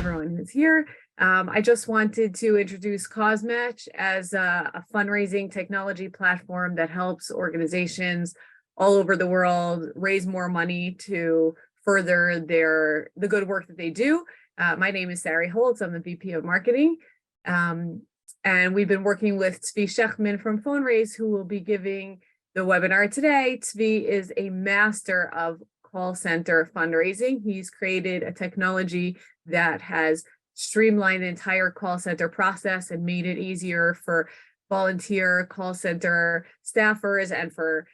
everyone who's here. I just wanted to introduce CauseMatch as a fundraising technology platform that helps organizations all over the world raise more money to further the good work that they do. My name is Sari Holtz. I'm the VP of Marketing. And we've been working with Tzvi Schectman from PhoneRaise, who will be giving the webinar today. Tzvi is a master of call center fundraising. He's created a technology that has streamlined the entire call center process and made it easier for volunteer call center staffers and for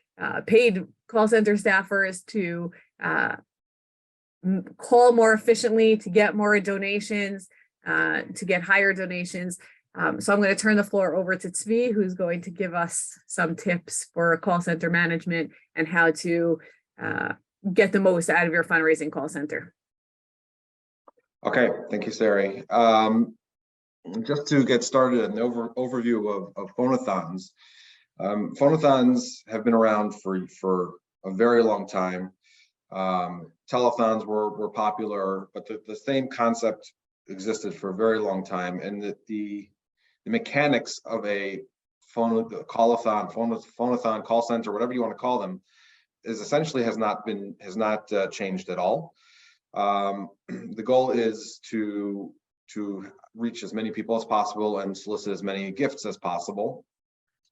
paid call center staffers to call more efficiently, to get more donations, to get higher donations. So I'm going to turn the floor over to Tzvi, who's going to give us some tips for call center management and how to get the most out of your fundraising call center. Okay, thank you, Sari. Just to get started, an overview of phonathons. Phonathons have been around for a very long time. Telethons were popular, but the same concept existed for a very long time, and the mechanics of a phonathon, call center, whatever you want to call them, is essentially has not changed at all. The goal is to reach as many people as possible and solicit as many gifts as possible.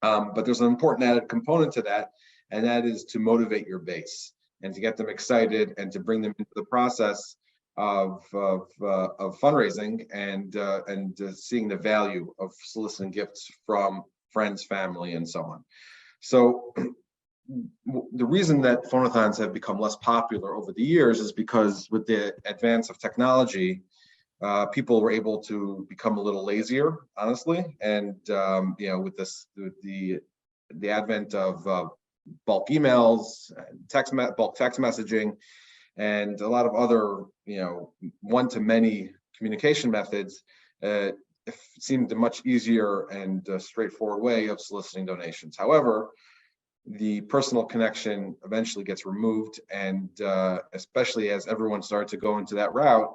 But there's an important added component to that, and that is to motivate your base and to get them excited and to bring them into the process of fundraising and seeing the value of soliciting gifts from friends, family, and so on. So the reason that phonathons have become less popular over the years is because with the advance of technology, people were able to become a little lazier, honestly, and with the advent of bulk emails, bulk text messaging, and a lot of other one-to-many communication methods, it seemed a much easier and straightforward way of soliciting donations. However, the personal connection eventually gets removed, and especially as everyone started to go into that route,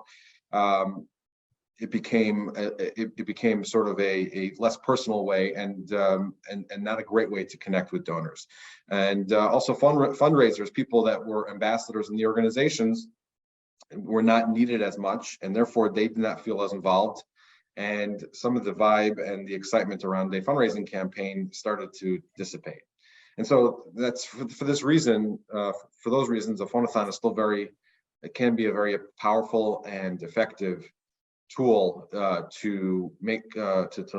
it became sort of a less personal way and not a great way to connect with donors. And also fundraisers, people that were ambassadors in the organizations, were not needed as much, and therefore they did not feel as involved. And some of the vibe and the excitement around a fundraising campaign started to dissipate. And so that's for this reason, for those reasons, a phonathon is still it can be a very powerful and effective tool to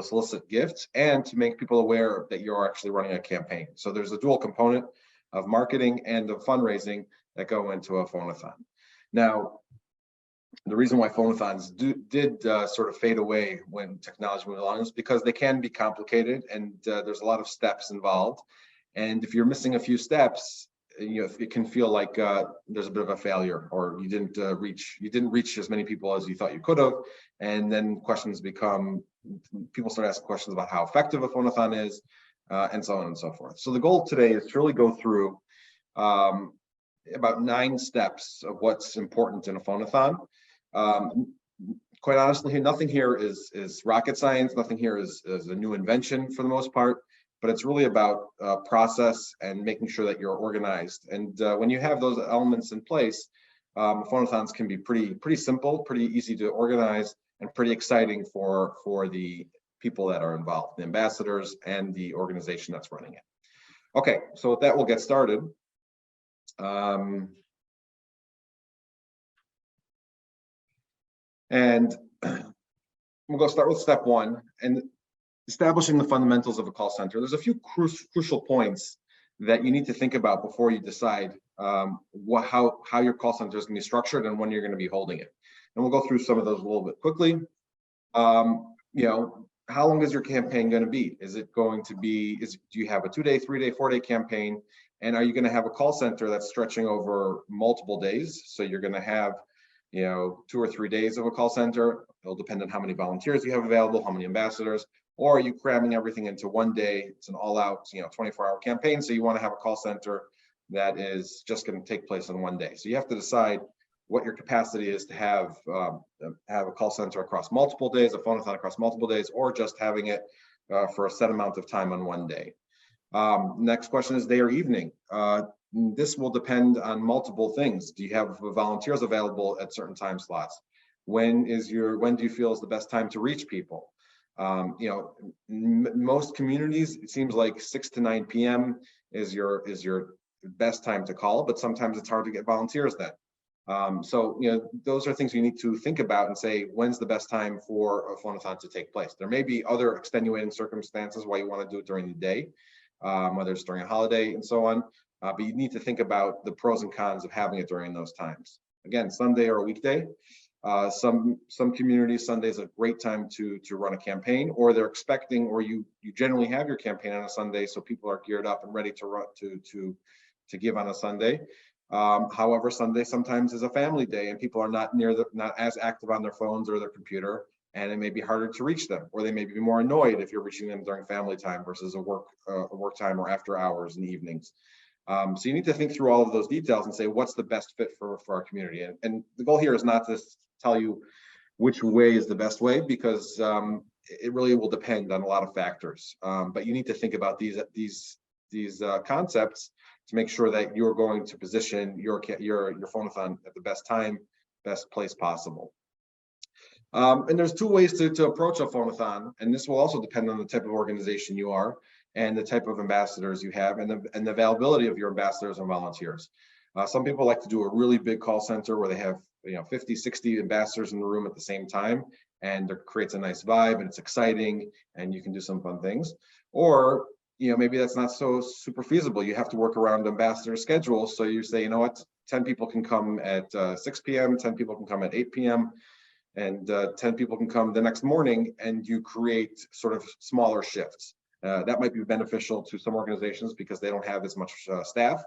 solicit gifts and to make people aware that you're actually running a campaign. So there's a dual component of marketing and of fundraising that go into a phonathon. Now, the reason why phonathons did sort of fade away when technology moved along is because they can be complicated and there's a lot of steps involved. And if you're missing a few steps, it can feel like there's a bit of a failure, or you didn't reach as many people as you thought you could have. And then people start asking questions about how effective a phonathon is, and so on and so forth. So the goal today is to really go through about 9 steps of what's important in a phonathon. Quite honestly, nothing here is rocket science. Nothing here is a new invention for the most part. But it's really about process and making sure that you're organized. And when you have those elements in place, phonathons can be pretty simple, pretty easy to organize, and pretty exciting for the people that are involved, the ambassadors and the organization that's running it. Okay, so with that, we'll get started. And we'll go start with step 1. And establishing the fundamentals of a call center. There's a few crucial points that you need to think about before you decide how your call center is going to be structured and when you're going to be holding it. And we'll go through some of those a little bit quickly. How long is your campaign going to be? Is it going to be? Do you have a 2-day, 3-day, 4-day campaign? And are you going to have a call center that's stretching over multiple days? So you're going to have 2 or 3 days of a call center. It'll depend on how many volunteers you have available, how many ambassadors. Or are you cramming everything into one day? It's an all-out, 24-hour campaign. So you want to have a call center that is just going to take place in one day. So you have to decide what your capacity is to have a call center across multiple days, a phone-a-thon across multiple days, or just having it for a set amount of time on one day. Next question is day or evening. This will depend on multiple things. Do you have volunteers available at certain time slots? When do you feel is the best time to reach people? Most communities, it seems like 6 to 9 p.m. is your best time to call, but sometimes it's hard to get volunteers then. So those are things you need to think about and say, when's the best time for a phone-a-thon to take place? There may be other extenuating circumstances why you want to do it during the day, whether it's during a holiday and so on. But you need to think about the pros and cons of having it during those times. Again, Sunday or a weekday. Some communities, Sunday is a great time to run a campaign, or they're expecting, or you generally have your campaign on a Sunday, so people are geared up and ready to run to give on a Sunday. However, Sunday sometimes is a family day, and people are not as active on their phones or their computer, and it may be harder to reach them, or they may be more annoyed if you're reaching them during family time versus a work time or after hours in the evenings. So you need to think through all of those details and say, what's the best fit for our community? And the goal here is not to tell you which way is the best way, because it really will depend on a lot of factors. But you need to think about these concepts to make sure that you're going to position your phone-a-thon at the best time, best place possible. And there's two ways to approach a phone-a-thon, and this will also depend on the type of organization you are and the type of ambassadors you have, and the availability of your ambassadors and volunteers. Some people like to do a really big call center where they have 50, 60 ambassadors in the room at the same time, and it creates a nice vibe and it's exciting and you can do some fun things. Or maybe that's not so super feasible. You have to work around ambassador schedules. So you say, 10 people can come at 6 p.m., 10 people can come at 8 p.m., and 10 people can come the next morning, and you create sort of smaller shifts. That might be beneficial to some organizations because they don't have as much staff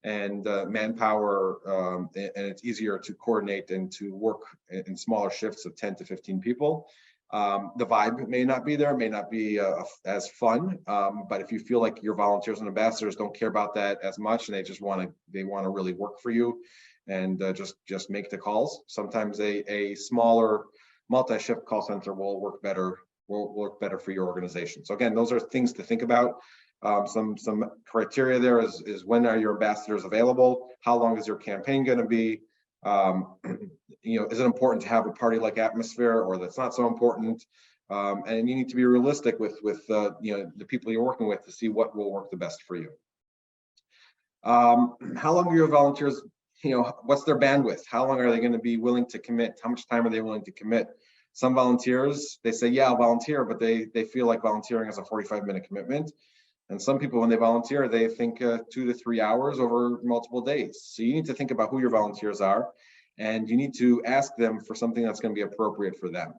and manpower, and it's easier to coordinate and to work in smaller shifts of 10 to 15 people. The vibe may not be there, may not be as fun, but if you feel like your volunteers and ambassadors don't care about that as much, and they want to really work for you and just make the calls, sometimes a smaller multi-shift call center will work better for your organization. So again, those are things to think about. Some criteria there is when are your ambassadors available? How long is your campaign going to be? Is it important to have a party-like atmosphere, or that's not so important? And you need to be realistic with the people you're working with to see what will work the best for you. How long are your volunteers? What's their bandwidth? How long are they going to be willing to commit? How much time are they willing to commit? Some volunteers, they say, yeah, I'll volunteer, but they feel like volunteering is a 45-minute commitment. And some people, when they volunteer, they think 2 to 3 hours over multiple days. So you need to think about who your volunteers are, and you need to ask them for something that's going to be appropriate for them.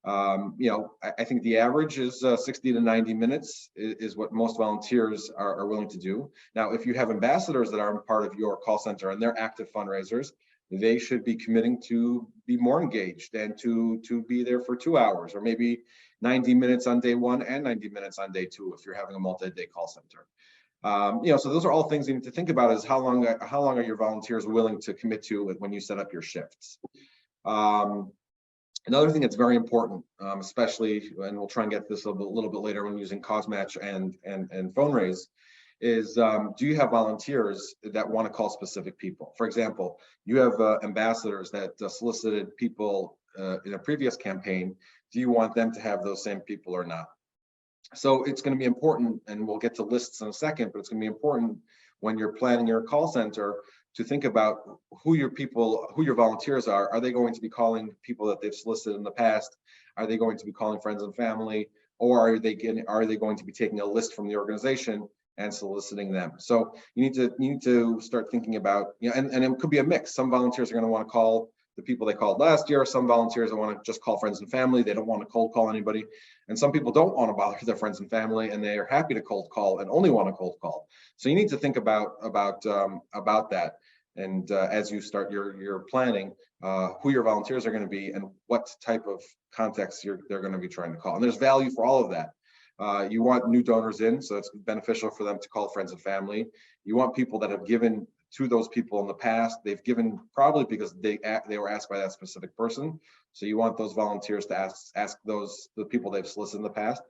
I think the average is 60 to 90 minutes is what most volunteers are willing to do. Now, if you have ambassadors that are part of your call center and they're active fundraisers, they should be committing to be more engaged and to be there for 2 hours, or maybe 90 minutes on day one and 90 minutes on day two if you're having a multi-day call center. So those are all things you need to think about, is how long are your volunteers willing to commit to when you set up your shifts. Another thing that's very important, especially, and we'll try and get this a little bit later when using CauseMatch and PhoneRaise, is do you have volunteers that want to call specific people? For example, you have ambassadors that solicited people in a previous campaign. Do you want them to have those same people or not? So it's going to be important, and we'll get to lists in a second, but it's going to be important when you're planning your call center to think about who your volunteers are. Are they going to be calling people that they've solicited in the past? Are they going to be calling friends and family? Or are they going to be taking a list from the organization and soliciting them? So you need to start thinking about, and it could be a mix. Some volunteers are going to want to call the people they called last year. Some volunteers want to just call friends and family. They don't want to cold call anybody. And some people don't want to bother their friends and family, and they are happy to cold call and only want to cold call. So you need to think about that. And as you start your planning, who your volunteers are going to be and what type of context they're going to be trying to call. And there's value for all of that. You want new donors in, so it's beneficial for them to call friends and family. You want people that have given to those people in the past. They've given probably because they were asked by that specific person. So you want those volunteers to ask the people they've solicited in the past.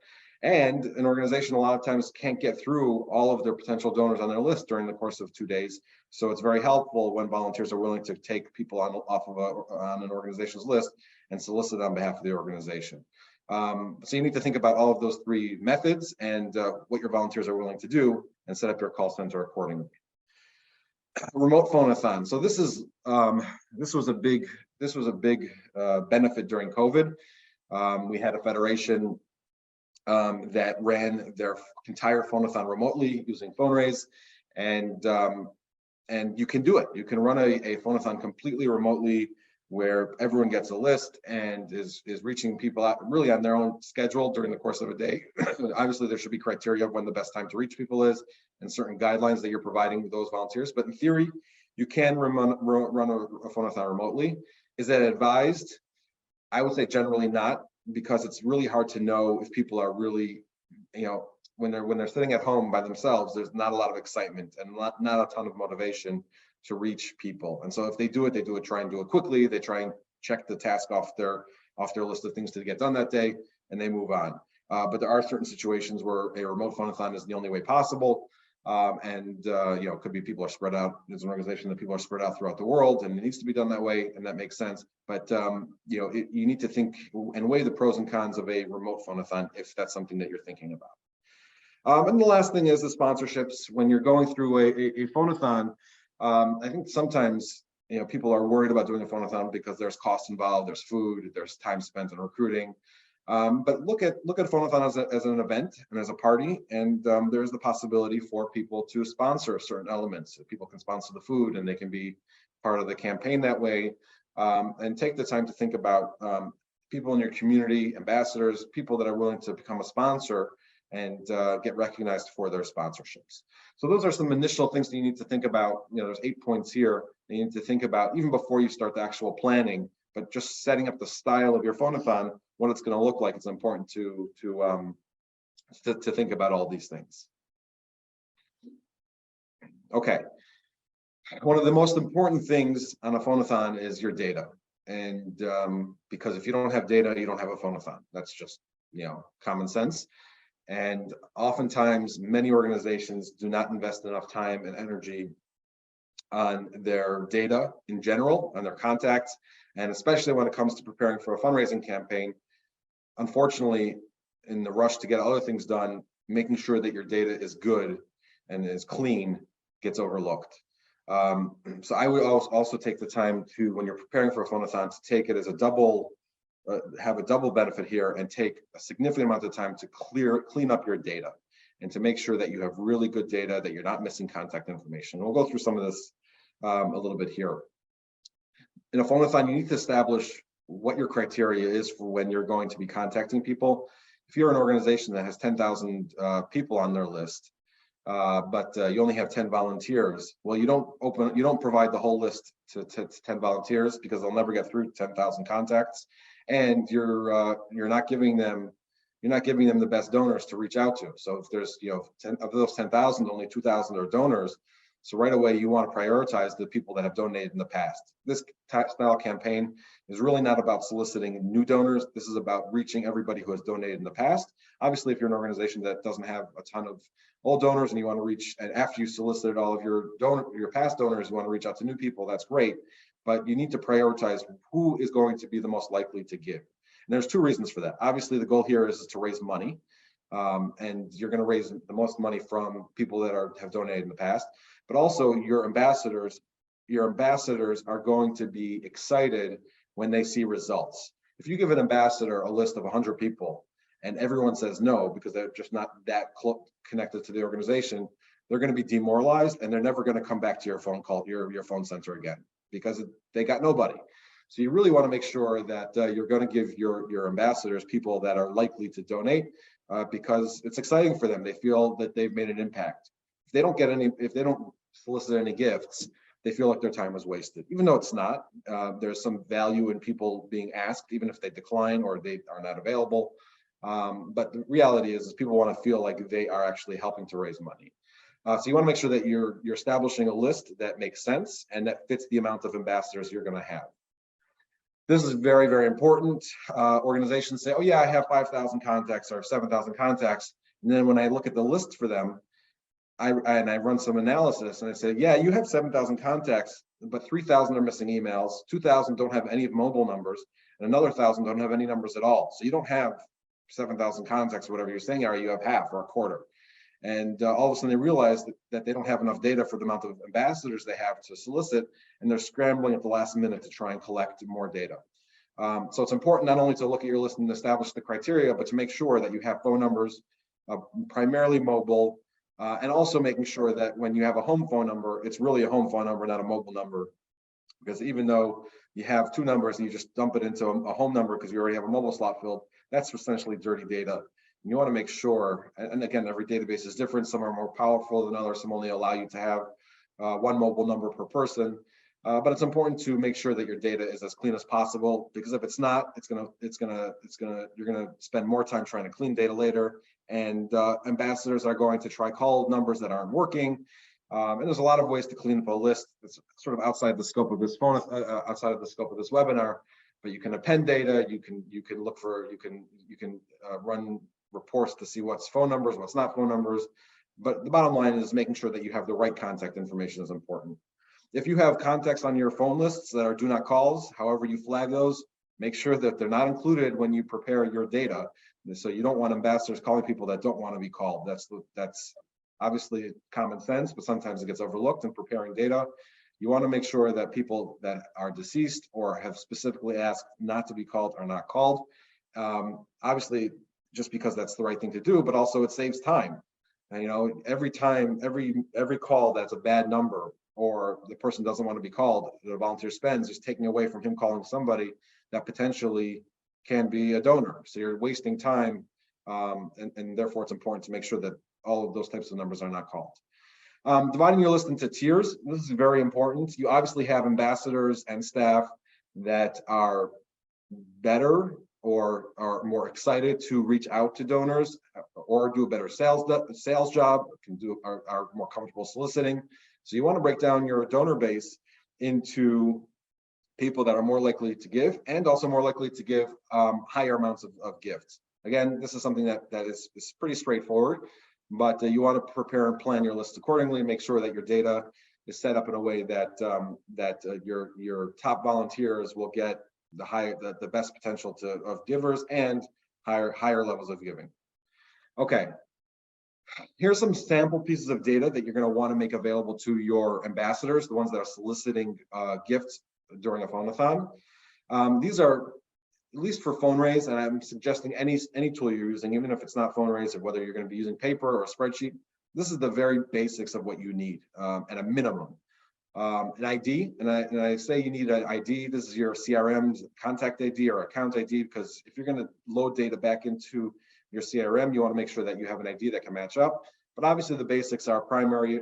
And an organization a lot of times can't get through all of their potential donors on their list during the course of 2 days. So it's very helpful when volunteers are willing to take people on an organization's list and solicit on behalf of the organization. So you need to think about all of those 3 methods and what your volunteers are willing to do, and set up your call center accordingly. Remote phone-a-thon. So this was a big benefit during COVID. We had a federation that ran their entire phone-a-thon remotely using PhoneRaise, and you can do it. You can run a phone-a-thon completely remotely, where everyone gets a list and is reaching people out really on their own schedule during the course of a day. Obviously, there should be criteria of when the best time to reach people is, and certain guidelines that you're providing those volunteers. But in theory, you can run a phone-a-thon remotely. Is that advised? I would say generally not, because it's really hard to know if people are really, when they're sitting at home by themselves, there's not a lot of excitement and not a ton of motivation to reach people. And so if they do it, try and do it quickly. They try and check the task off their list of things to get done that day, and they move on. But there are certain situations where a remote phone-a-thon is the only way possible. It could be people are spread out. There's an organization that people are spread out throughout the world, and it needs to be done that way, and that makes sense. But you need to think and weigh the pros and cons of a remote phone-a-thon if that's something that you're thinking about. And the last thing is the sponsorships. When you're going through a phone-a-thon, I think sometimes people are worried about doing a phone-a-thon because there's cost involved, there's food, there's time spent in recruiting. But look at phone-a-thon as an event and as a party, and there's the possibility for people to sponsor certain elements. People can sponsor the food, and they can be part of the campaign that way. And take the time to think about people in your community, ambassadors, people that are willing to become a sponsor and get recognized for their sponsorships. So those are some initial things that you need to think about. There's 8 points here that you need to think about even before you start the actual planning. But just setting up the style of your phone-a-thon, what it's going to look like, it's important to think about all these things. Okay, one of the most important things on a phone-a-thon is your data, and because if you don't have data, you don't have a phone-a-thon. That's just common sense. And oftentimes, many organizations do not invest enough time and energy on their data in general, on their contacts, and especially when it comes to preparing for a fundraising campaign. Unfortunately, in the rush to get other things done, making sure that your data is good and is clean gets overlooked. So I would also take the time to, when you're preparing for a phone-a-thon, to take it as have a double benefit here and take a significant amount of time to clean up your data and to make sure that you have really good data, that you're not missing contact information. We'll go through some of this a little bit here. In a phone-a-thon, you need to establish what your criteria is for when you're going to be contacting people. If you're an organization that has 10,000 people on their list, but you only have 10 volunteers, well, you don't provide the whole list to 10 volunteers, because they'll never get through 10,000 contacts, and you're not giving them the best donors to reach out to. So if there's 10 of those 10,000, only 2,000 are donors. So right away, you want to prioritize the people that have donated in the past. This style campaign is really not about soliciting new donors. This is about reaching everybody who has donated in the past. Obviously, if you're an organization that doesn't have a ton of old donors and you want to reach, and after you solicited all of your past donors, you want to reach out to new people, that's great. But you need to prioritize who is going to be the most likely to give. And there's 2 reasons for that. Obviously, the goal here is to raise money. And you're going to raise the most money from people that have donated in the past. But also your ambassadors are going to be excited when they see results. If you give an ambassador a list of 100 people and everyone says no because they're just not that connected to the organization, they're going to be demoralized and they're never going to come back to your phone call, your phone center again, because they got nobody. So you really want to make sure that you're going to give your ambassadors people that are likely to donate because it's exciting for them. They feel that they've made an impact. If they don't solicit any gifts, they feel like their time was wasted, even though it's not. There's some value in people being asked, even if they decline or they are not available. But the reality is people want to feel like they are actually helping to raise money. So you want to make sure that you're establishing a list that makes sense and that fits the amount of ambassadors you're going to have. This is very, very important. Organizations say, oh yeah, I have 5,000 contacts or 7,000 contacts. And then when I look at the list for them, I run some analysis and I say, yeah, you have 7,000 contacts, but 3,000 are missing emails, 2,000 don't have any mobile numbers, and another 1,000 don't have any numbers at all. So you don't have 7,000 contacts, or whatever you're saying are, you have half or a quarter. And all of a sudden they realize that they don't have enough data for the amount of ambassadors they have to solicit, and they're scrambling at the last minute to try and collect more data. So it's important not only to look at your list and establish the criteria, but to make sure that you have phone numbers, primarily mobile, and also making sure that when you have a home phone number, it's really a home phone number, not a mobile number. Because even though you have two numbers and you just dump it into a home number because you already have a mobile slot filled, that's essentially dirty data. And you want to make sure, and again, every database is different. Some are more powerful than others. Some only allow you to have one mobile number per person. But it's important to make sure that your data is as clean as possible, because if it's not, you're gonna spend more time trying to clean data later, and ambassadors are going to try call numbers that aren't working. And there's a lot of ways to clean up a list. It's sort of outside the scope of this outside of the scope of this webinar. But you can append data. You can look for, you can run reports to see what's phone numbers, what's not phone numbers. But the bottom line is making sure that you have the right contact information is important. If you have contacts on your phone lists that are do not calls, however you flag those, make sure that they're not included when you prepare your data. So you don't want ambassadors calling people that don't want to be called. That's obviously common sense, but sometimes it gets overlooked in preparing data. You want to make sure that people that are deceased or have specifically asked not to be called are not called. Obviously, just because that's the right thing to do, but also it saves time. And, you know, every call that's a bad number, or the person doesn't want to be called, the volunteer spends is taking away from him calling somebody that potentially can be a donor. So you're wasting time, and therefore it's important to make sure that all of those types of numbers are not called. Dividing your list into tiers, this is very important. You obviously have ambassadors and staff that are better or are more excited to reach out to donors or do a better sales job, are more comfortable soliciting. So you want to break down your donor base into people that are more likely to give and also more likely to give higher amounts of gifts. Again, this is something that is pretty straightforward, but you want to prepare and plan your list accordingly. Make sure that your data is set up in a way that your top volunteers will get the best potential of givers and higher levels of giving. Okay. Here's some sample pieces of data that you're going to want to make available to your ambassadors, the ones that are soliciting gifts during a phone-a-thon. These are, at least for PhoneRaise, and I'm suggesting any tool you're using, even if it's not PhoneRaise, or whether you're going to be using paper or a spreadsheet, this is the very basics of what you need at a minimum. An ID, and I say you need an ID. This is your CRM's contact ID or account ID, because if you're going to load data back into your CRM, you want to make sure that you have an ID that can match up. But obviously the basics are primary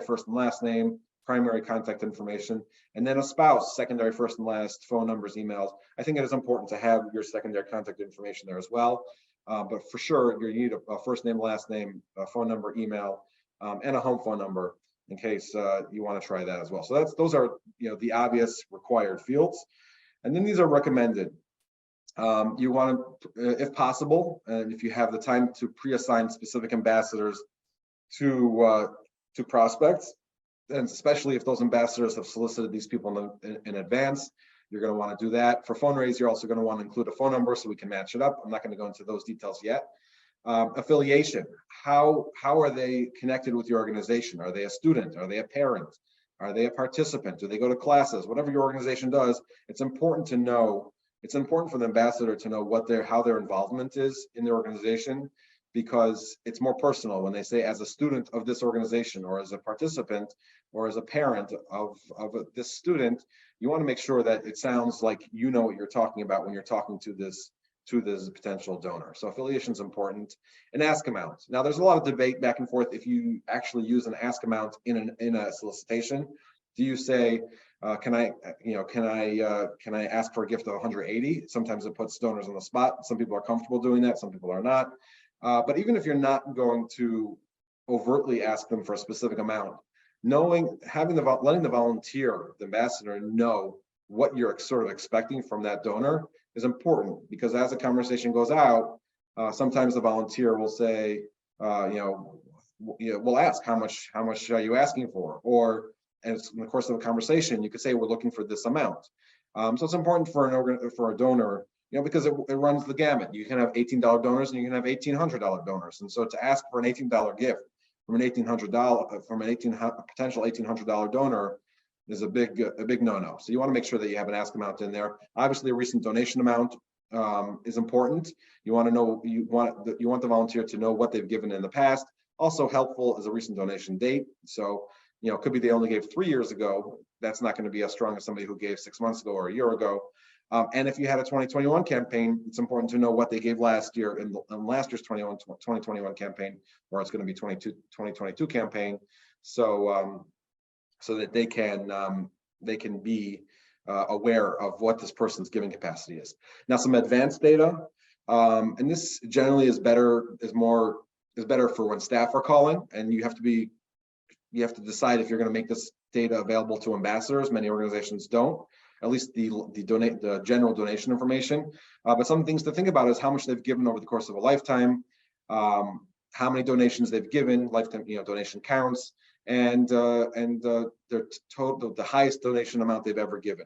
first and last name, primary contact information, and then a spouse, secondary first and last, phone numbers, emails. I think it is important to have your secondary contact information there as well. But for sure, you need a first name, last name, a phone number, email, and a home phone number in case you want to try that as well. So those are, you know, the obvious required fields. And then these are recommended. You want to, if possible, and if you have the time, to pre-assign specific ambassadors to prospects, and especially if those ambassadors have solicited these people in advance, you're going to want to do that. For PhoneRaise, you're also going to want to include a phone number so we can match it up. I'm not going to go into those details yet. Affiliation, how are they connected with your organization? Are they a student? Are they a parent? Are they a participant? Do they go to classes? Whatever your organization does, it's important to know. It's important for the ambassador to know how their involvement is in the organization, because it's more personal when they say as a student of this organization, or as a participant, or as a parent of this student. You want to make sure that it sounds like you know what you're talking about when you're talking to this potential donor. So affiliation is important. And ask amount. Now there's a lot of debate back and forth if you actually use an ask amount in a solicitation. Do you say, can I ask for a gift of 180? Sometimes it puts donors on the spot. Some people are comfortable doing that. Some people are not. But even if you're not going to overtly ask them for a specific amount. Letting the volunteer, the ambassador, know what you're sort of expecting from that donor is important, because as the conversation goes out, sometimes the volunteer will say, we'll ask how much are you asking for, or as in the course of a conversation, you could say we're looking for this amount. So it's important for a donor, because it runs the gamut. You can have $18 donors and you can have $1,800 donors, and so to ask for an $18 gift from a potential $1,800 donor is a big no-no. So you want to make sure that you have an ask amount in there. Obviously, a recent donation amount is important. You want to know, you want the volunteer to know what they've given in the past. Also helpful is a recent donation date. So, it could be they only gave 3 years ago. That's not going to be as strong as somebody who gave 6 months ago or a year ago. And if you had a 2021 campaign, it's important to know what they gave last year in last year's 2021 campaign, or it's going to be 2022 campaign. So that they can be aware of what this person's giving capacity is. Now, some advanced data, and this generally is better for when staff are calling, and you have to decide if you're going to make this data available to ambassadors. Many organizations don't, at least the general donation information. But some things to think about is how much they've given over the course of a lifetime, how many donations they've given, lifetime donation counts, and their total, the highest donation amount they've ever given.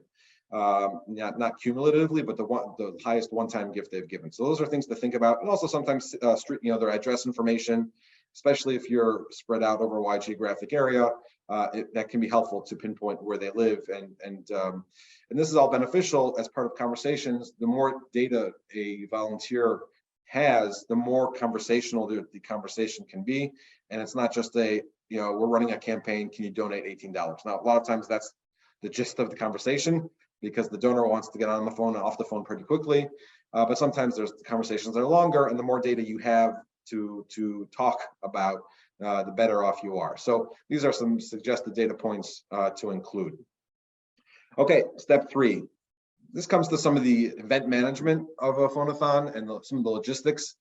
Not cumulatively, but the highest one-time gift they've given. So those are things to think about, and also sometimes their address information, especially if you're spread out over a wide geographic area. That can be helpful to pinpoint where they live, and this is all beneficial as part of conversations. The more data a volunteer has, the more conversational the conversation can be, and it's not just we're running a campaign, can you donate $18? Now, a lot of times that's the gist of the conversation, because the donor wants to get on the phone and off the phone pretty quickly. But sometimes there's conversations that are longer, and the more data you have to talk about, the better off you are. So these are some suggested data points to include. Okay, step 3. This comes to some of the event management of a phone-a-thon and some of the logistics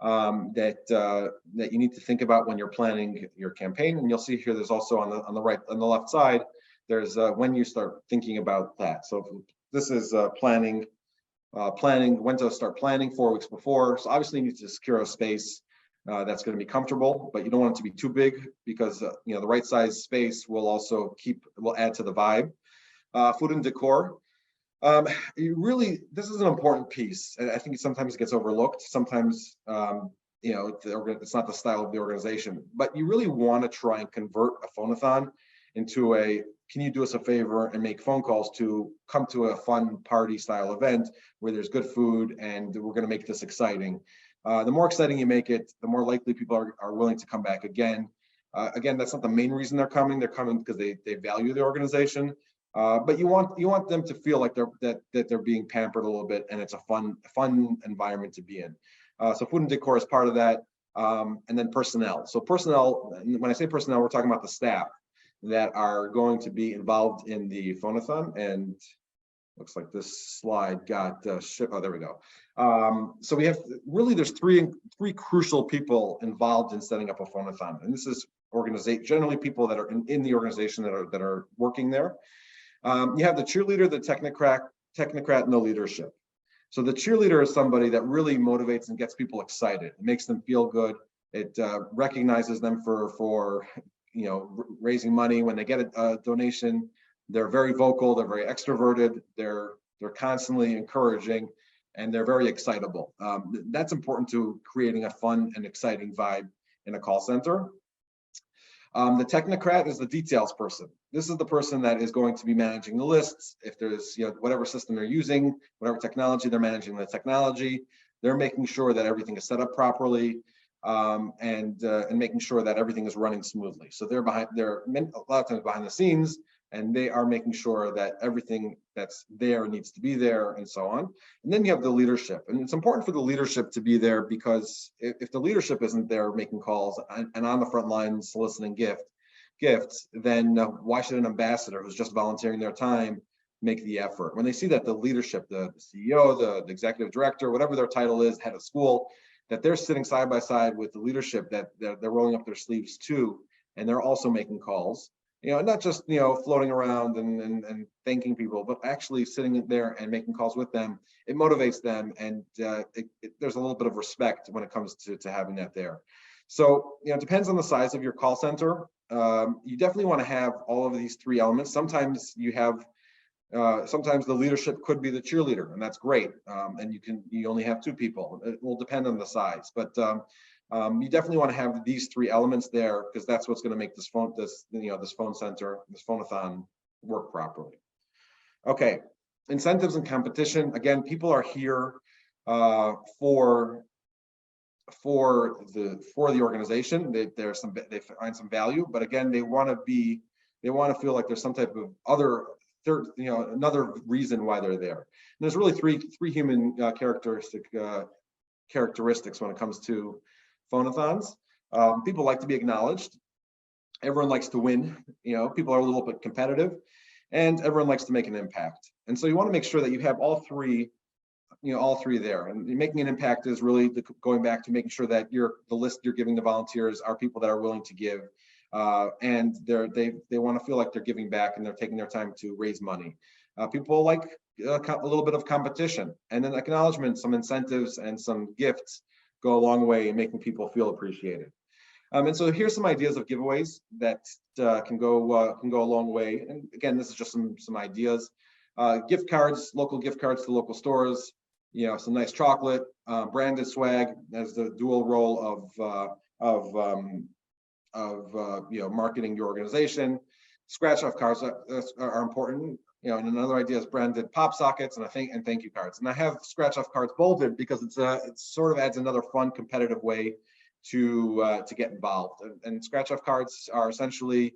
that you need to think about when you're planning your campaign. And you'll see here, there's also on the left side, there's when you start thinking about that. So this is planning when to start planning 4 weeks before. So obviously you need to secure a space that's going to be comfortable, but you don't want it to be too big, because the right size space will add to the vibe. Food and decor. This is an important piece, and I think sometimes it gets overlooked. Sometimes it's not the style of the organization, but you really want to try and convert a phone-a-thon into can you do us a favor and make phone calls to come to a fun party style event where there's good food and we're going to make this exciting. The more exciting you make it, the more likely people are willing to come back again. Again, that's not the main reason they're coming. They're coming because they value the organization. But you want them to feel like they're being pampered a little bit, and it's a fun environment to be in. So food and decor is part of that, and then personnel. So personnel, when I say personnel, we're talking about the staff that are going to be involved in the phone-a-thon. And looks like this slide got shipped. Oh, there we go. So we have there's three crucial people involved in setting up a phone-a-thon, and this is generally people that are in the organization that are working there. You have the cheerleader, the technocrat, and the leadership. So the cheerleader is somebody that really motivates and gets people excited. It makes them feel good. It recognizes them for raising money. When they get a donation, they're very vocal. They're very extroverted. They're constantly encouraging, and they're very excitable. That's important to creating a fun and exciting vibe in a call center. The technocrat is the details person. This is the person that is going to be managing the lists. If there's whatever system they're using, whatever technology, they're managing the technology. They're making sure that everything is set up properly, and making sure that everything is running smoothly. So they're a lot of times behind the scenes, and they are making sure that everything that's there needs to be there, and so on. And then you have the leadership, and it's important for the leadership to be there, because if the leadership isn't there making calls and on the front line soliciting gifts, then why should an ambassador who's just volunteering their time make the effort? When they see that the leadership, the CEO, the executive director, whatever their title is, head of school, that they're sitting side by side with the leadership that they're rolling up their sleeves too, and they're also making calls. Not just floating around and thanking people, but actually sitting there and making calls with them. It motivates them, and there's a little bit of respect when it comes to having that there. So it depends on the size of your call center. You definitely want to have all of these three elements. Sometimes you have sometimes the leadership could be the cheerleader, and that's great. And you only have two people. It will depend on the size, but you definitely want to have these three elements there, because that's what's going to make this phone center, this phone-a-thon work properly. Okay, incentives and competition. Again, people are here for the organization. They find some value, but again, they want to feel like there's some type of another reason why they're there. And there's really three human characteristics when it comes to phone-a-thons. People like to be acknowledged. Everyone likes to win. People are a little bit competitive, and everyone likes to make an impact. And so you want to make sure that you have all three there. And making an impact is really going back to making sure that the list you're giving to volunteers are people that are willing to give, and they want to feel like they're giving back and they're taking their time to raise money. People like a little bit of competition, and then acknowledgement, some incentives, and some gifts go a long way in making people feel appreciated. And so here's some ideas of giveaways that can go a long way. And again, this is just some ideas. Gift cards, local gift cards to local stores. Some nice chocolate, branded swag as the dual role of marketing your organization. Scratch off cards are important. And another idea is branded pop sockets and thank you cards. And I have scratch off cards bolded because it sort of adds another fun, competitive way to get involved. And scratch off cards are essentially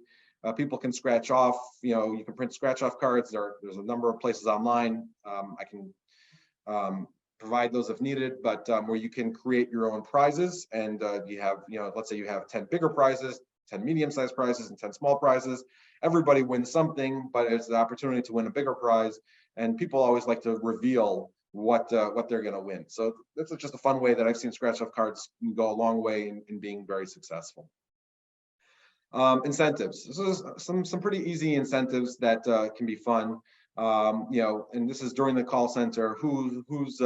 people can scratch off. You can print scratch off cards. There's a number of places online. I can provide those if needed, but where you can create your own prizes, and you have, let's say you have 10 bigger prizes, 10 medium-sized prizes, and 10 small prizes. Everybody wins something, but it's the opportunity to win a bigger prize, and people always like to reveal what they're going to win. So that's just a fun way that I've seen scratch-off cards go a long way in being very successful. Incentives. This is some pretty easy incentives that can be fun. And this is during the call center. Who's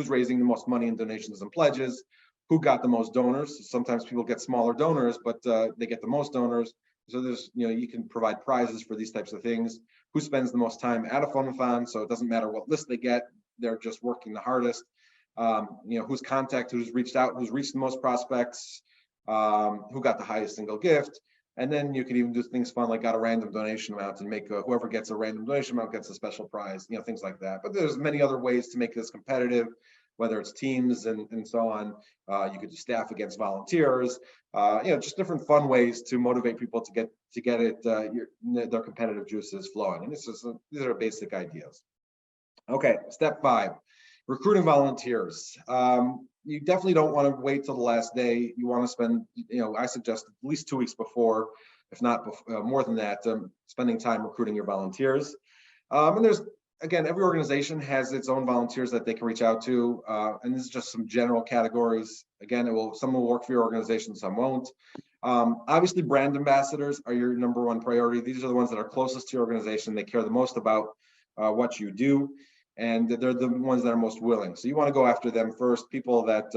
raising the most money in donations and pledges? Who got the most donors? Sometimes people get smaller donors, but they get the most donors. So there's, you can provide prizes for these types of things. Who spends the most time at a phone-a-thon? So it doesn't matter what list they get; they're just working the hardest. Who's contacted, who's reached out, who's reached the most prospects, who got the highest single gift. And then you can even do things fun like got a random donation amount and make whoever gets a random donation amount gets a special prize, things like that. But there's many other ways to make this competitive, whether it's teams and so on. You could do staff against volunteers, just different fun ways to motivate people to get their competitive juices flowing. And these are basic ideas. Okay, step 5, recruiting volunteers. You definitely don't want to wait till the last day. You want to spend, I suggest at least 2 weeks before, if not more than that, spending time recruiting your volunteers. And there's, again, every organization has its own volunteers that they can reach out to. And this is just some general categories. Again, some will work for your organization, some won't. Obviously, brand ambassadors are your #1 priority. These are the ones that are closest to your organization. They care the most about what you do, and they're the ones that are most willing. So you want to go after them first, people that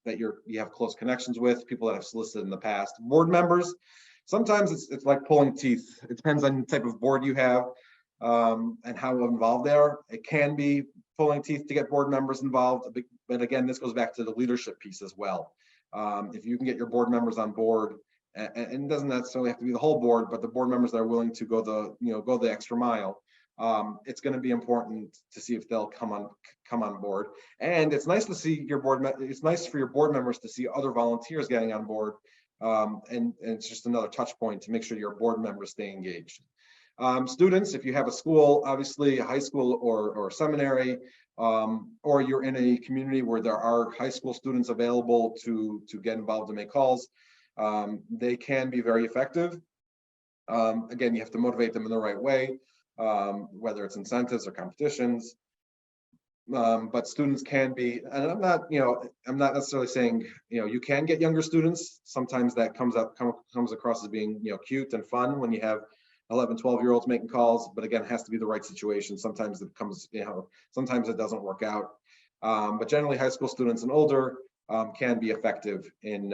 you have close connections with, people that have solicited in the past. Board members, sometimes it's like pulling teeth. It depends on the type of board you have and how involved they are. It can be pulling teeth to get board members involved, but again, this goes back to the leadership piece as well. If you can get your board members on board, and it doesn't necessarily have to be the whole board, but the board members that are willing to go the extra mile, it's going to be important to see if they'll come on board. And it's nice to see it's nice for your board members to see other volunteers getting on board, and it's just another touch point to make sure your board members stay engaged. Students, if you have a school, obviously a high school or seminary, or you're in a community where there are high school students available to get involved and make calls, they can be very effective. Again, you have to motivate them in the right way, whether it's incentives or competitions. but students can be, and I'm not necessarily saying, you can get younger students. Sometimes that comes across as being, cute and fun when you have 11, 12-year-olds making calls, but again, it has to be the right situation. Sometimes it comes, sometimes it doesn't work out. But generally high school students and older can be effective in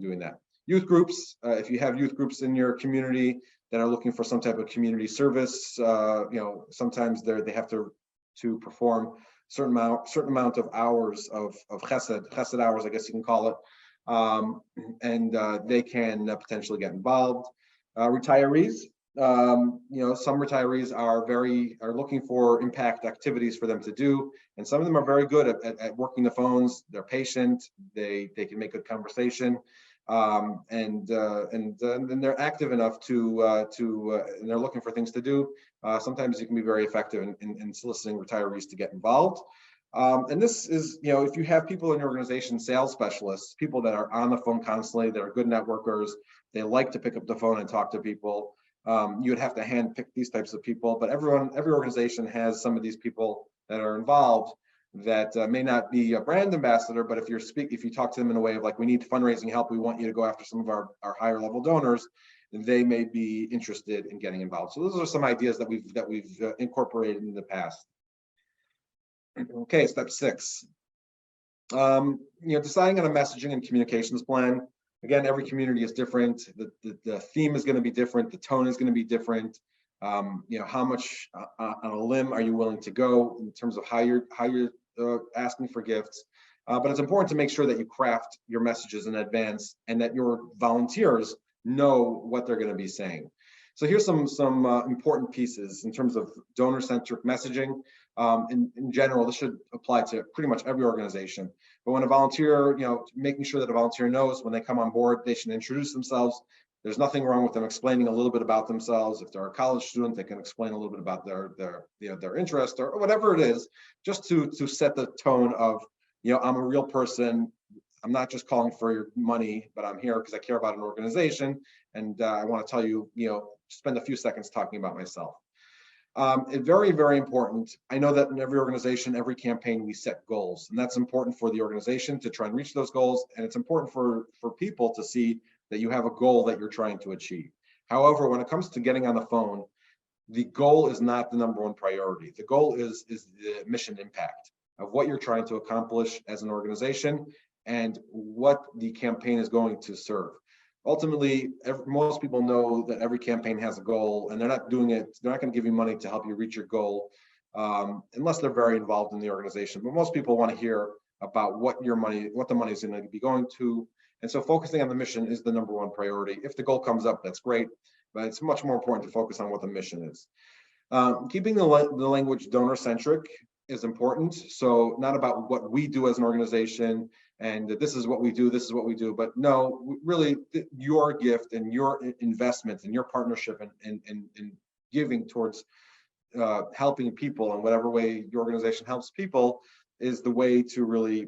doing that. Youth groups, if you have youth groups in your community that are looking for some type of community service, sometimes they have to perform certain amount of hours of chesed hours, I guess you can call it, and they can potentially get involved. Retirees, some retirees are looking for impact activities for them to do, and some of them are very good at working the phones. They're patient, they can make good conversation, and they're active enough to and they're looking for things to do. Sometimes you can be very effective in soliciting retirees to get involved. And this is, if you have people in your organization, sales specialists, people that are on the phone constantly, that are good networkers, they like to pick up the phone and talk to people. You would have to hand pick these types of people, but every organization has some of these people that are involved that may not be a brand ambassador, but if you talk to them in a way of like, we need fundraising help, we want you to go after some of our higher level donors, they may be interested in getting involved. So those are some ideas that we've incorporated in the past. Okay, step 6. Deciding on a messaging and communications plan. Again, every community is different. The theme is going to be different. The tone is going to be different. How much on a limb are you willing to go in terms of how you're asking for gifts? But it's important to make sure that you craft your messages in advance and that your volunteers know what they're going to be saying. So here's some important pieces in terms of donor-centric messaging. In general, this should apply to pretty much every organization. But when a volunteer, making sure that a volunteer knows when they come on board, they should introduce themselves. There's nothing wrong with them explaining a little bit about themselves. If they're a college student, they can explain a little bit about their interest or whatever it is, just to set the tone of, I'm a real person. I'm not just calling for your money, but I'm here because I care about an organization, and I want to tell you, spend a few seconds talking about myself. It's very, very important. I know that in every organization, every campaign, we set goals, and that's important for the organization to try and reach those goals, and it's important for people to see that you have a goal that you're trying to achieve. However, when it comes to getting on the phone, the goal is not the number one priority. The goal is the mission impact of what you're trying to accomplish as an organization and what the campaign is going to serve. Ultimately, most people know that every campaign has a goal, and they're not doing it. They're not going to give you money to help you reach your goal unless they're very involved in the organization. But most people want to hear about what the money is going to be going to. And so focusing on the mission is the number one priority. If the goal comes up, that's great, but it's much more important to focus on what the mission is. Keeping the language donor-centric is important. So not about what we do as an organization and this is what we do, but no, really your gift and your investment and your partnership and giving towards helping people in whatever way your organization helps people is the way to really,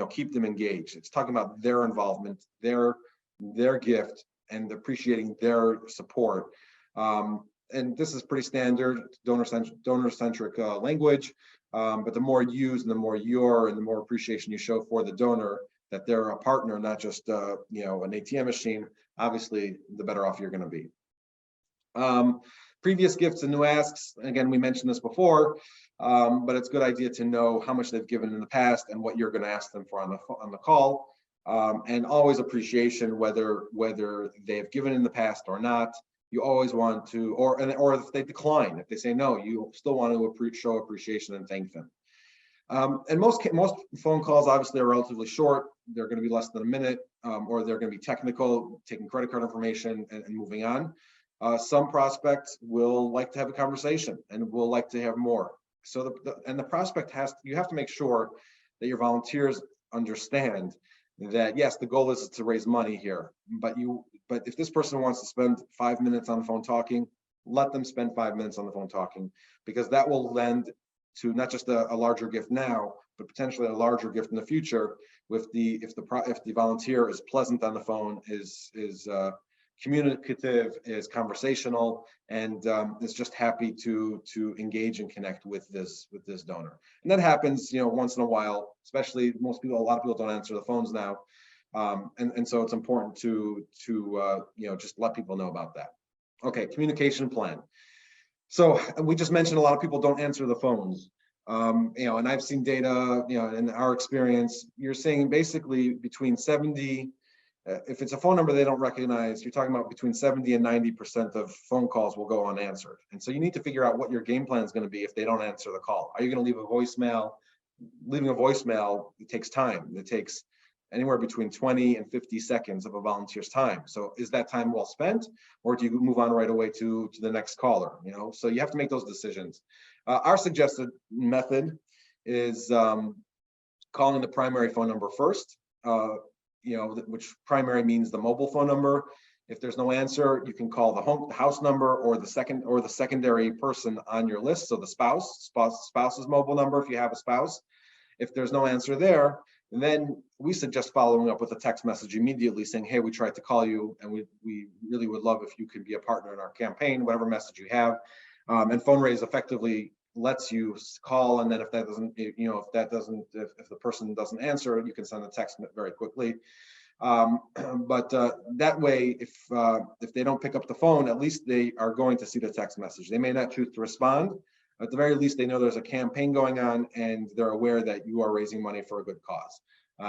keep them engaged. It's talking about their involvement, their gift, and appreciating their support. And this is pretty standard donor-centric language. But the more used and the more and the more appreciation you show for the donor that they're a partner, not just an ATM machine, obviously the better off you're going to be. Previous gifts and new asks. Again, we mentioned this before, but it's a good idea to know how much they've given in the past and what you're going to ask them for on the call. And always appreciation, whether they have given in the past or not. You always want to, or if they decline, if they say no, you still want to show appreciation and thank them. And most phone calls obviously are relatively short. They're going to be less than a minute, or they're going to be technical, taking credit card information and moving on. Some prospects will like to have a conversation and will like to have more. So the prospect you have to make sure that your volunteers understand that yes, the goal is to raise money here, but if this person wants to spend 5 minutes on the phone talking, let them spend 5 minutes on the phone talking, because that will lend to not just a larger gift now, but potentially a larger gift in the future if the volunteer is pleasant on the phone, is communicative, is conversational, and is just happy to engage and connect with this donor. And that happens, once in a while. Especially a lot of people don't answer the phones now, and so it's important to just let people know about that. Okay, communication plan. So we just mentioned a lot of people don't answer the phones. And I've seen data, in our experience, you're seeing basically between 70, if it's a phone number they don't recognize, you're talking about between 70 and 90% of phone calls will go unanswered. And so you need to figure out what your game plan is going to be if they don't answer the call. Are you going to leave a voicemail? Leaving a voicemail, it takes time. It takes anywhere between 20 and 50 seconds of a volunteer's time. So is that time well spent, or do you move on right away to the next caller? So you have to make those decisions. Our suggested method is calling the primary phone number first, which primary means the mobile phone number. If there's no answer, you can call the house number or the secondary person on your list. So the spouse's mobile number if you have a spouse. If there's no answer there, then we suggest following up with a text message immediately saying, hey, we tried to call you and we really would love if you could be a partner in our campaign, whatever message you have. And PhoneRaise effectively lets you call, and then if the person doesn't answer, you can send a text very quickly. But that way, if they don't pick up the phone, at least they are going to see the text message. They may not choose to respond. At the very least, they know there's a campaign going on and they're aware that you are raising money for a good cause.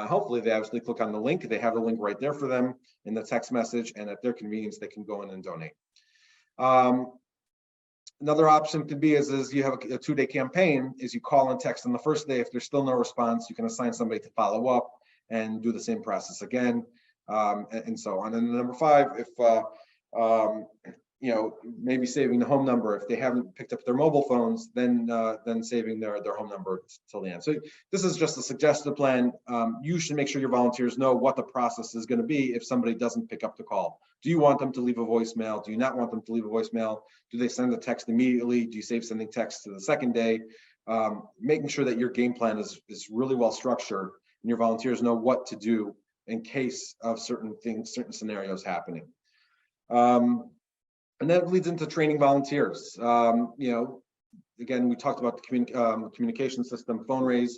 Hopefully they obviously click on the link. They have the link right there for them in the text message, and at their convenience, they can go in and donate. Another option could be is you have a 2-day campaign, is you call and text on the first day. If there's still no response, you can assign somebody to follow up and do the same process again, and so on. And number 5, if maybe saving the home number. If they haven't picked up their mobile phones, then saving their home number till the end. So this is just a suggested plan. You should make sure your volunteers know what the process is going to be if somebody doesn't pick up the call. Do you want them to leave a voicemail? Do you not want them to leave a voicemail? Do they send a text immediately? Do you save sending text to the second day? Making sure that your game plan is really well structured and your volunteers know what to do in case of certain scenarios happening. And that leads into training volunteers. Again, we talked about the communication system, PhoneRaise,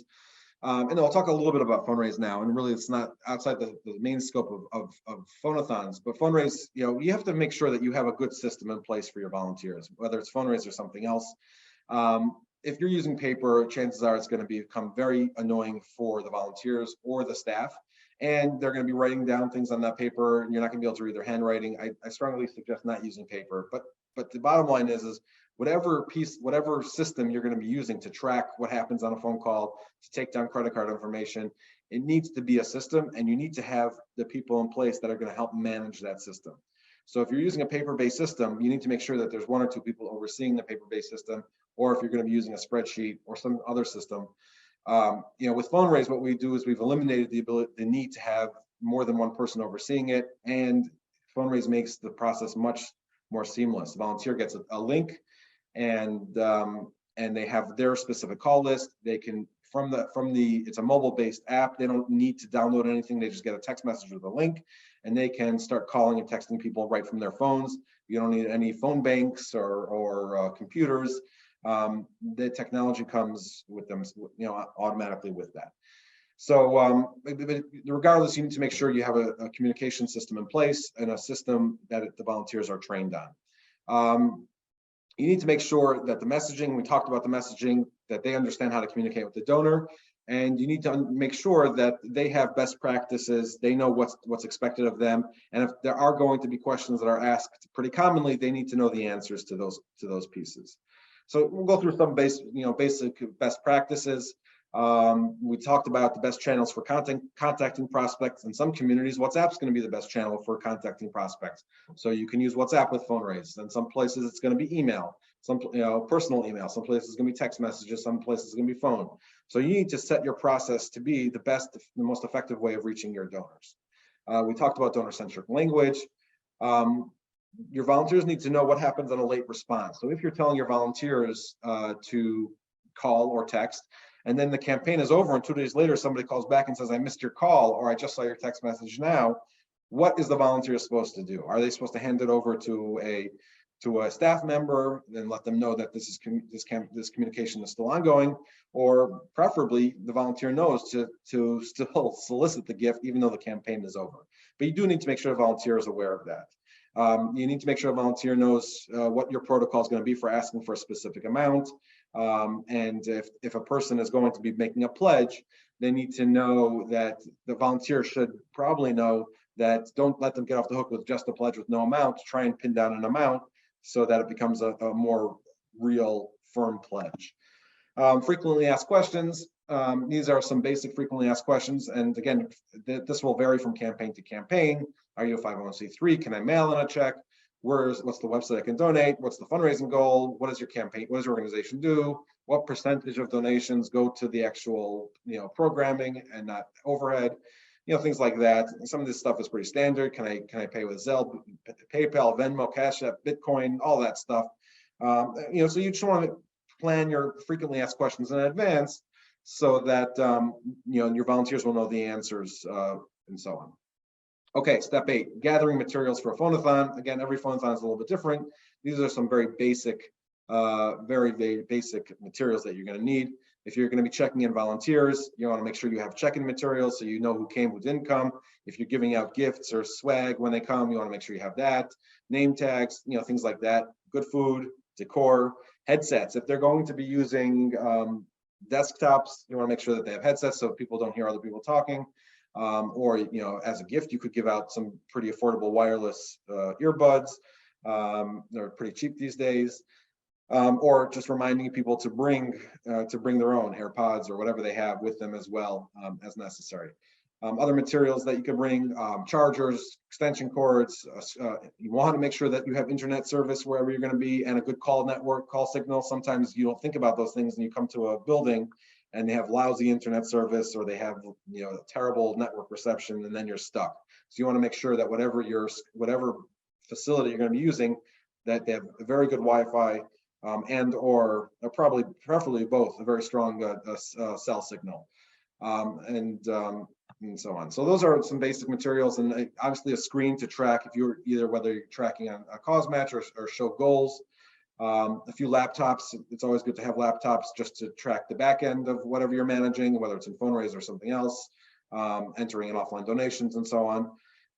and I'll talk a little bit about PhoneRaise now. And really, it's not outside the main scope of phonathons, but PhoneRaise, you have to make sure that you have a good system in place for your volunteers, whether it's PhoneRaise or something else. If you're using paper, chances are it's going to become very annoying for the volunteers or the staff. And they're going to be writing down things on that paper, and you're not going to be able to read their handwriting. I strongly suggest not using paper. But the bottom line is whatever system you're going to be using to track what happens on a phone call, to take down credit card information, it needs to be a system, and you need to have the people in place that are going to help manage that system. So if you're using a paper-based system, you need to make sure that there's 1 or 2 people overseeing the paper-based system, or if you're going to be using a spreadsheet or some other system. With PhoneRaise, what we do is we've eliminated the need to have more than 1 person overseeing it, and PhoneRaise makes the process much more seamless. The volunteer gets a link, and they have their specific call list. They can it's a mobile-based app. They don't need to download anything. They just get a text message with a link, and they can start calling and texting people right from their phones. You don't need any phone banks or computers. The technology comes with them, automatically with that. So regardless, you need to make sure you have a communication system in place and a system that the volunteers are trained on. You need to make sure that the messaging, we talked about the messaging, that they understand how to communicate with the donor, and you need to make sure that they have best practices. They know what's expected of them, and if there are going to be questions that are asked pretty commonly, they need to know the answers to those pieces. So we'll go through some basic best practices. We talked about the best channels for contacting prospects. In some communities, WhatsApp's going to be the best channel for contacting prospects. So you can use WhatsApp with PhoneRaise. In some places, it's going to be email, some personal email. Some places it's going to be text messages. Some places it's going to be phone. So you need to set your process to be the most effective way of reaching your donors. We talked about donor-centric language. Your volunteers need to know what happens on a late response. So if you're telling your volunteers to call or text, and then the campaign is over and 2 days later somebody calls back and says, I missed your call, or I just saw your text message now, what is the volunteer supposed to do? Are they supposed to hand it over to a staff member and let them know that this communication is still ongoing, or preferably the volunteer knows to still solicit the gift even though the campaign is over? But you do need to make sure the volunteer is aware of that. You need to make sure a volunteer knows what your protocol is going to be for asking for a specific amount. And if a person is going to be making a pledge, they need to know that the volunteer should probably know that don't let them get off the hook with just a pledge with no amount. Try and pin down an amount so that it becomes a more real, firm pledge. Frequently asked questions. These are some basic frequently asked questions. And again, this will vary from campaign to campaign. Are you a 501c3? Can I mail in a check? What's the website I can donate? What's the fundraising goal? What does your campaign, what does your organization do? What percentage of donations go to the actual, programming and not overhead? Things like that. Some of this stuff is pretty standard. Can I pay with Zelle, PayPal, Venmo, Cash App, Bitcoin, all that stuff. So you just want to plan your frequently asked questions in advance so that your volunteers will know the answers and so on. Okay, step 8, gathering materials for a phone-a-thon. Again, every phone-a-thon is a little bit different. These are some very basic materials that you're going to need. If you're going to be checking in volunteers, you want to make sure you have check-in materials so you know who came, who didn't come. If you're giving out gifts or swag when they come, you want to make sure you have that. Name tags, things like that. Good food, decor, headsets. If they're going to be using desktops, you want to make sure that they have headsets so people don't hear other people talking. Or as a gift, you could give out some pretty affordable wireless earbuds. They're pretty cheap these days. Or just reminding people to bring their own AirPods or whatever they have with them as well, as necessary. Other materials that you could bring, chargers, extension cords. You want to make sure that you have internet service wherever you're going to be and a good call network, call signal. Sometimes you don't think about those things and you come to a building and they have lousy internet service or they have terrible network reception, and then you're stuck. So you want to make sure that whatever facility you're going to be using, that they have a very good Wi-Fi and or preferably both, a very strong cell signal, and so on. So those are some basic materials, and obviously a screen to track if you're whether you're tracking on a cause match or show goals. A few laptops. It's always good to have laptops just to track the back end of whatever you're managing, whether it's in PhoneRaise or something else, entering in offline donations and so on.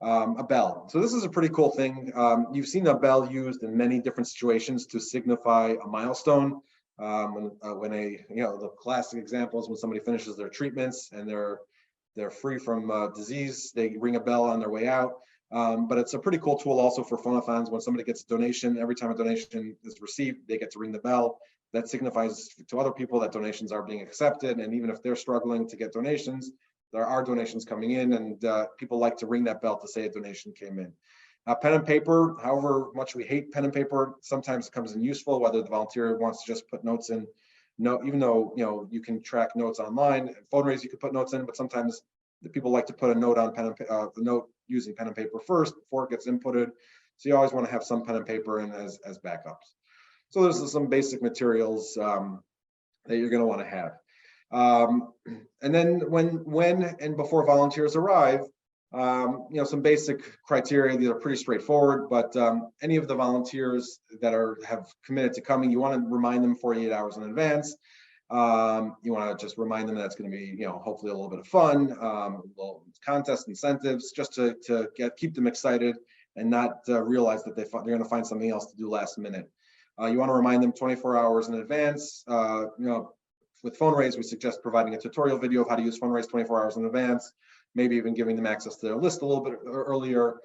A bell. So this is a pretty cool thing. You've seen a bell used in many different situations to signify a milestone. When the classic example is when somebody finishes their treatments and they're free from disease, they ring a bell on their way out. But it's a pretty cool tool also for phone-a-thons. When somebody gets a donation, every time a donation is received, they get to ring the bell. That signifies to other people that donations are being accepted. And even if they're struggling to get donations, there are donations coming in, and people like to ring that bell to say a donation came in. Pen and paper, however much we hate pen and paper, sometimes it comes in useful, whether the volunteer wants to just put notes in. No, even though you can track notes online, PhoneRaise you can put notes in, but sometimes the people like to put a note on the note using pen and paper first before it gets inputted. So you always want to have some pen and paper in as backups. So there's some basic materials that you're going to want to have. And then when and before volunteers arrive, some basic criteria. These are pretty straightforward, but any of the volunteers that have committed to coming, you want to remind them 48 hours in advance. You want to just remind them that it's going to be, hopefully a little bit of fun, little contest incentives, just to keep them excited and not realize that they're going to find something else to do last minute. You want to remind them 24 hours in advance. With PhoneRaise, we suggest providing a tutorial video of how to use PhoneRaise 24 hours in advance, maybe even giving them access to their list a little bit earlier,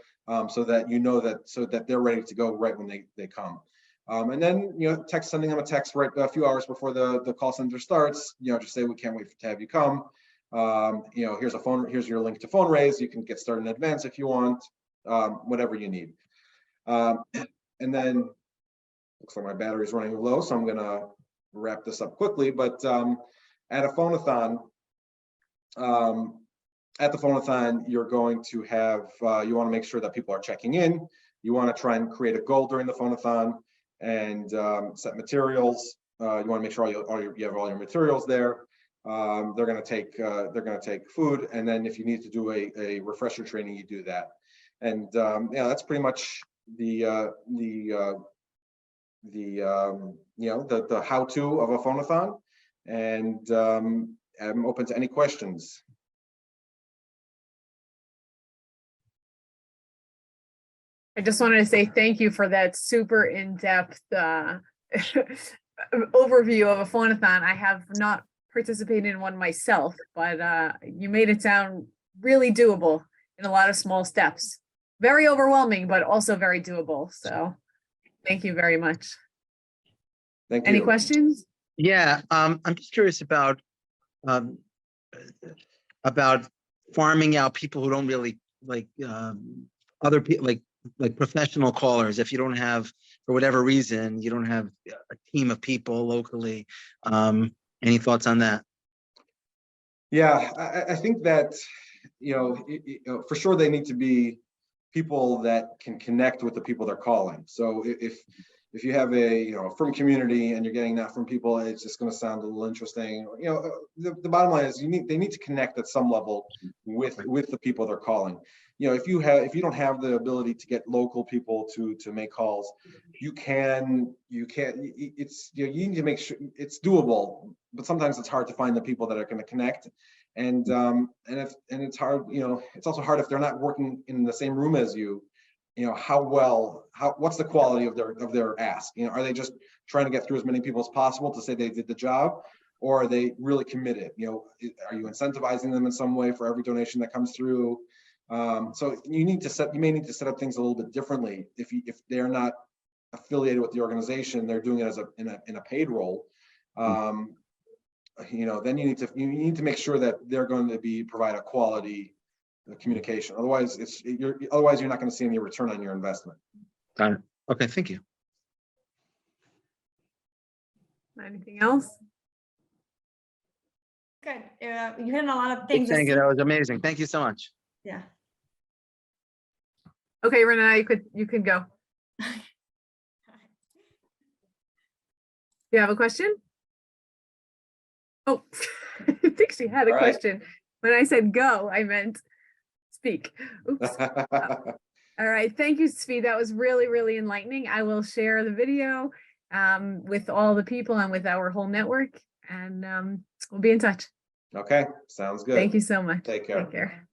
so that they're ready to go right when they come. And then, sending them a text right a few hours before the call center starts, just say, we can't wait to have you come. Here's your link to PhoneRaise. You can get started in advance if you want, whatever you need. And then, looks like my battery's running low, so I'm gonna wrap this up quickly, but at a phone-a-thon, you're going to have, you want to make sure that people are checking in. You want to try and create a goal during the phone-a-thon and set materials. You want to make sure you have all your materials there. They're going to take food, and then if you need to do a refresher training, you do that. And yeah, that's pretty much the how-to of a phonathon. And I'm open to any questions. I just wanted to say thank you for that super in-depth overview of a phonathon. I have not participated in one myself, but you made it sound really doable in a lot of small steps. Very overwhelming, but also very doable. So thank you very much. Thank you. Any questions? Yeah, I'm just curious about farming out people who don't really like other people, like professional callers. If you don't have, for whatever reason, you don't have a team of people locally. Any thoughts on that? Yeah, I think that, for sure they need to be people that can connect with the people they're calling. So if you have a firm community and you're getting that from people, it's just going to sound a little interesting. The bottom line is they need to connect at some level with the people they're calling. If you don't have the ability to get local people to make calls, you need to make sure it's doable, but sometimes it's hard to find the people that are going to connect. And it's hard, it's also hard if they're not working in the same room as you. What's the quality of their ask? Are they just trying to get through as many people as possible to say they did the job, or are they really committed? Are you incentivizing them in some way for every donation that comes through? So you may need to set up things a little bit differently. If they're not affiliated with the organization, they're doing it in a paid role. Then you need to make sure that they're going to provide a quality communication. Otherwise, you're not going to see any return on your investment. Got it. Okay, thank you. Anything else? Good. You hit on a lot of things. Thank you. That was amazing. Thank you so much. Yeah. Okay, Renee, you can go. You have a question? Oh, I think she had a All right. question. When I said go, I meant speak. Oops. All right. Thank you, Tzvi. That was really, really enlightening. I will share the video with all the people and with our whole network, and we'll be in touch. Okay, sounds good. Thank you so much. Take care. Take care.